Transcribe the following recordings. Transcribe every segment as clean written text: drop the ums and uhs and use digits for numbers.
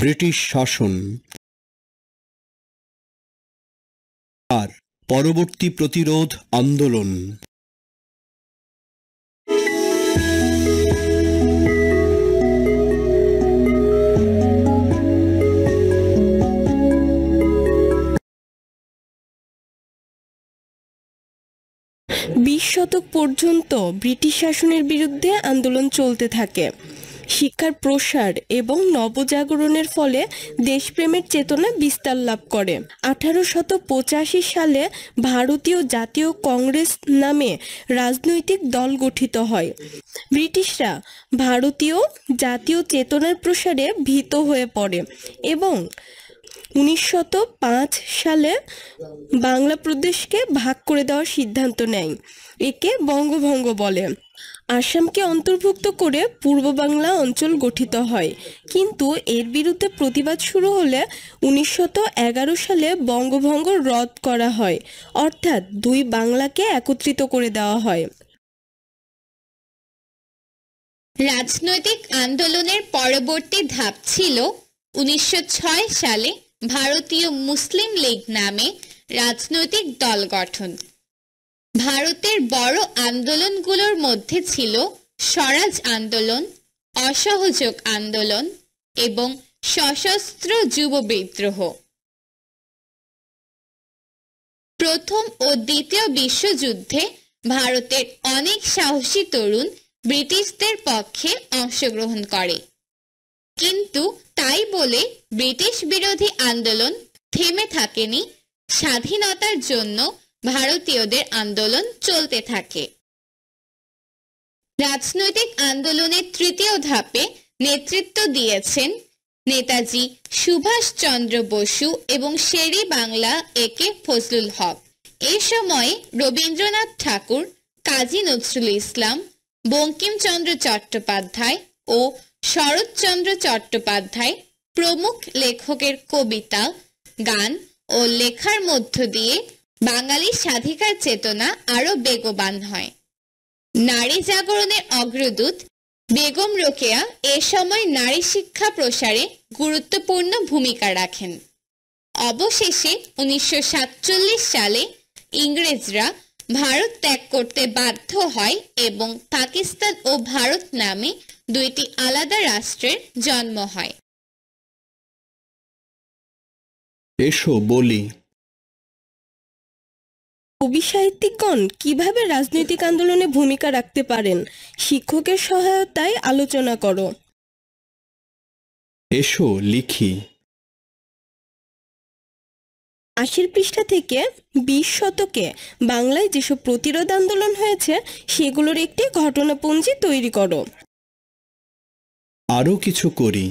British শাসন আর পরবর্তী প্রতিরোধ আন্দোলন। বিশ শতক পর্যন্ত ব্রিটিশ শাসনের বিরুদ্ধে আন্দোলন চলতে থাকে। শিক্ষার প্রসার এবং নবজাগরণের ফলে দেশপ্রেমের চেতনা বিস্তার লাভ করে। 1885 সালে ভারতীয় জাতীয় কংগ্রেস নামে রাজনৈতিক দল গঠিত হয়। ব্রিটিশরা ভারতীয় জাতীয় চেতনার প্রসারে ভীত হয়ে পড়ে এবং 1905 সালে বাংলা প্রদেশকে ভাগ করে দেওয়ার সিদ্ধান্ত নেয়। একে বঙ্গভঙ্গ বলে। আসামকে অন্তর্ভুক্ত করে পূর্ব বাংলা অঞ্চল গঠিত হয়, কিন্তু এর বিরুদ্ধে প্রতিবাদ শুরু হলে 1911 সালে বঙ্গভঙ্গ রদ করা হয়, অর্থাৎ দুই বাংলাকে একত্রিত করে দেওয়া হয়। রাজনৈতিক আন্দোলনের পরবর্তী ধাপ ছিল 1906 সালে ভারতীয় মুসলিম লীগ নামে রাজনৈতিক দল গঠন। ভারতের বড় আন্দোলনগুলোর মধ্যে ছিল স্বরাজ আন্দোলন, অসহযোগ আন্দোলন এবং সশস্ত্র যুব বিদ্রোহ। প্রথম ও দ্বিতীয় বিশ্বযুদ্ধে ভারতের অনেক সাহসী তরুণ ব্রিটিশদের পক্ষে অংশগ্রহণ করে, কিন্তু তাই বলে ব্রিটিশ বিরোধী আন্দোলন থেমে থাকেনি। স্বাধীনতার জন্য ভারতীয়দের আন্দোলন চলতে থাকে। রাজনৈতিক আন্দোলনের তৃতীয় ধাপে নেতৃত্ব দিয়েছেন নেতাজি সুভাষচন্দ্র বসু এবং শেরে বাংলা একে ফজলুল হক। এ সময়ে রবীন্দ্রনাথ ঠাকুর, কাজী নজরুল ইসলাম, বঙ্কিমচন্দ্র চট্টোপাধ্যায় ও শরৎচন্দ্র চট্টোপাধ্যায় প্রমুখ লেখকের কবিতা, গান ও লেখার মধ্য দিয়ে বাঙালি স্বাধিকার চেতনা আরো বেগবান হয়। নারী জাগরণের অগ্রদূত বেগম রোকেয়া এ সময় নারী শিক্ষা প্রসারে গুরুত্বপূর্ণ ভূমিকা রাখেন। অবশেষে 1947 সালে ইংরেজরা ভারত ত্যাগ করতে বাধ্য হয় এবং পাকিস্তান ও ভারত নামে দুইটি আলাদা রাষ্ট্রের জন্ম হয়। এসো বলি। কবি সাহিত্যিকগণ কিভাবে রাজনৈতিক আন্দোলনে ভূমিকা রাখতে পারেন, শিক্ষকের সহায়তায় আলোচনা করো। এসো লিখি। 80 পৃষ্ঠা থেকে 20 শতকে বাংলায় যেসব প্রতিরোধ আন্দোলন হয়েছে সেগুলোর একটি ঘটনাপঞ্জি তৈরি করো। আরো কিছু করি।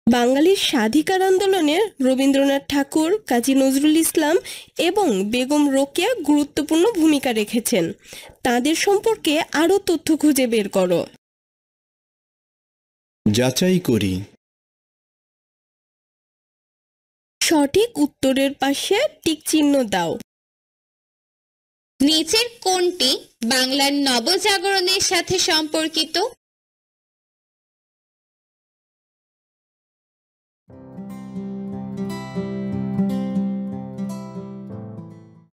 বাঙালির স্বাধিকার আন্দোলনে রবীন্দ্রনাথ ঠাকুর, কাজী নজরুল ইসলাম এবং বেগম রোকেয়া গুরুত্বপূর্ণ ভূমিকা রেখেছেন। তাদের সম্পর্কে আরো তথ্য খুঁজে বের করো। যাচাই করি। সঠিক উত্তরের পাশে টিক চিহ্ন দাও। নিচের কোনটি বাংলার নবজাগরণের সাথে সম্পর্কিত?